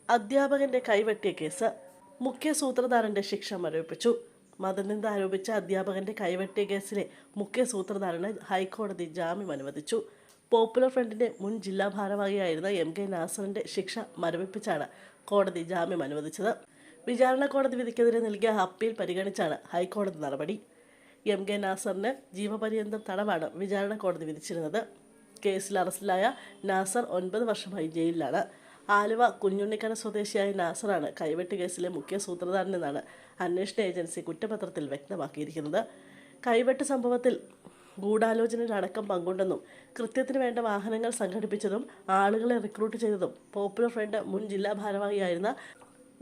അധ്യാപകന്റെ കൈവെട്ടിയ കേസ്. മുഖ്യ സൂത്രധാരന്റെ ശിക്ഷ മരവിപ്പിച്ചു. മതനിന്ദ ആരോപിച്ച അധ്യാപകന്റെ കൈവെട്ടിയ കേസിലെ മുഖ്യ സൂത്രധാരന് ഹൈക്കോടതി ജാമ്യം അനുവദിച്ചു. പോപ്പുലർ ഫ്രണ്ടിന്റെ മുൻ ജില്ലാ ഭാരവാഹിയായിരുന്ന MK നാസറിന്റെ ശിക്ഷ മരവിപ്പിച്ചാണ് കോടതി ജാമ്യം അനുവദിച്ചത്. വിചാരണ കോടതി വിധിക്കെതിരെ നൽകിയ അപ്പീൽ പരിഗണിച്ചാണ് ഹൈക്കോടതി നടപടി. MK നാസറിന് ജീവപര്യന്തം തടവാണ് വിചാരണ കോടതി വിധിച്ചിരുന്നത്. കേസിൽ അറസ്റ്റിലായ നാസർ 9 വർഷമായി ജയിലിലാണ്. ആലുവ കുഞ്ഞുണ്ണിക്കര സ്വദേശിയായ നാസറാണ് കൈവെട്ട് കേസിലെ മുഖ്യ സൂത്രധാരനെന്നാണ് അന്വേഷണ ഏജൻസി കുറ്റപത്രത്തിൽ വ്യക്തമാക്കിയിരിക്കുന്നത്. കൈവെട്ട് സംഭവത്തിൽ ഗൂഢാലോചനയിലടക്കം പങ്കുണ്ടെന്നും കൃത്യത്തിന് വേണ്ട വാഹനങ്ങൾ സംഘടിപ്പിച്ചതും ആളുകളെ റിക്രൂട്ട് ചെയ്തതും പോപ്പുലർ ഫ്രണ്ട് മുൻ ജില്ലാ ഭാരവാഹിയായിരുന്ന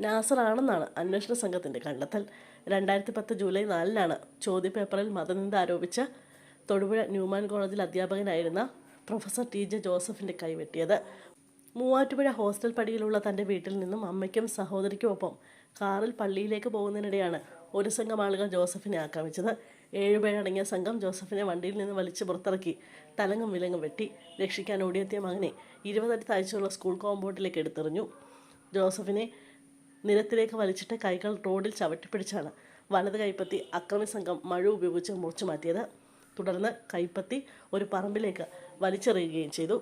നാസറാണെന്നാണ് അന്വേഷണ സംഘത്തിന്റെ കണ്ടെത്തൽ. 2010 ജൂലൈ 4-നാണ് ചോദ്യപേപ്പറിൽ മതനിന്ദ ആരോപിച്ച് തൊടുപുഴ ന്യൂമാൻ കോളേജിൽ അധ്യാപകനായിരുന്ന പ്രൊഫസർ TJ ജോസഫിന്റെ കൈവെട്ടിയത്. മൂവാറ്റുപുഴ ഹോസ്റ്റൽ പടിയിലുള്ള തന്റെ വീട്ടിൽ നിന്നും അമ്മയ്ക്കും സഹോദരിക്കുമൊപ്പം കാറിൽ പള്ളിയിലേക്ക് പോകുന്നതിനിടെയാണ് ഒരു സംഘം ആളുകൾ ജോസഫിനെ ആക്രമിച്ചത്. 7 പേരടങ്ങിയ സംഘം ജോസഫിനെ വണ്ടിയിൽ നിന്ന് വലിച്ചു പുറത്തിറക്കി തലങ്ങും വിലങ്ങും വെട്ടി. രക്ഷിക്കാൻ ഓടിയെത്തിയ മകനെ 20 അടി താഴ്ചയുള്ള സ്കൂൾ കോമ്പൗണ്ടിലേക്ക് എടുത്തെറിഞ്ഞു. ജോസഫിനെ നിരത്തിലേക്ക് വലിച്ചിട്ട് കൈകൾ റോഡിൽ ചവിട്ടിപ്പിടിച്ചാണ് വലത് കൈപ്പത്തി അക്രമി സംഘം മഴ ഉപയോഗിച്ച് മുറിച്ചു മാറ്റിയത്. തുടർന്ന് കൈപ്പത്തി ഒരു പറമ്പിലേക്ക് വലിച്ചെറിയുകയും ചെയ്തു.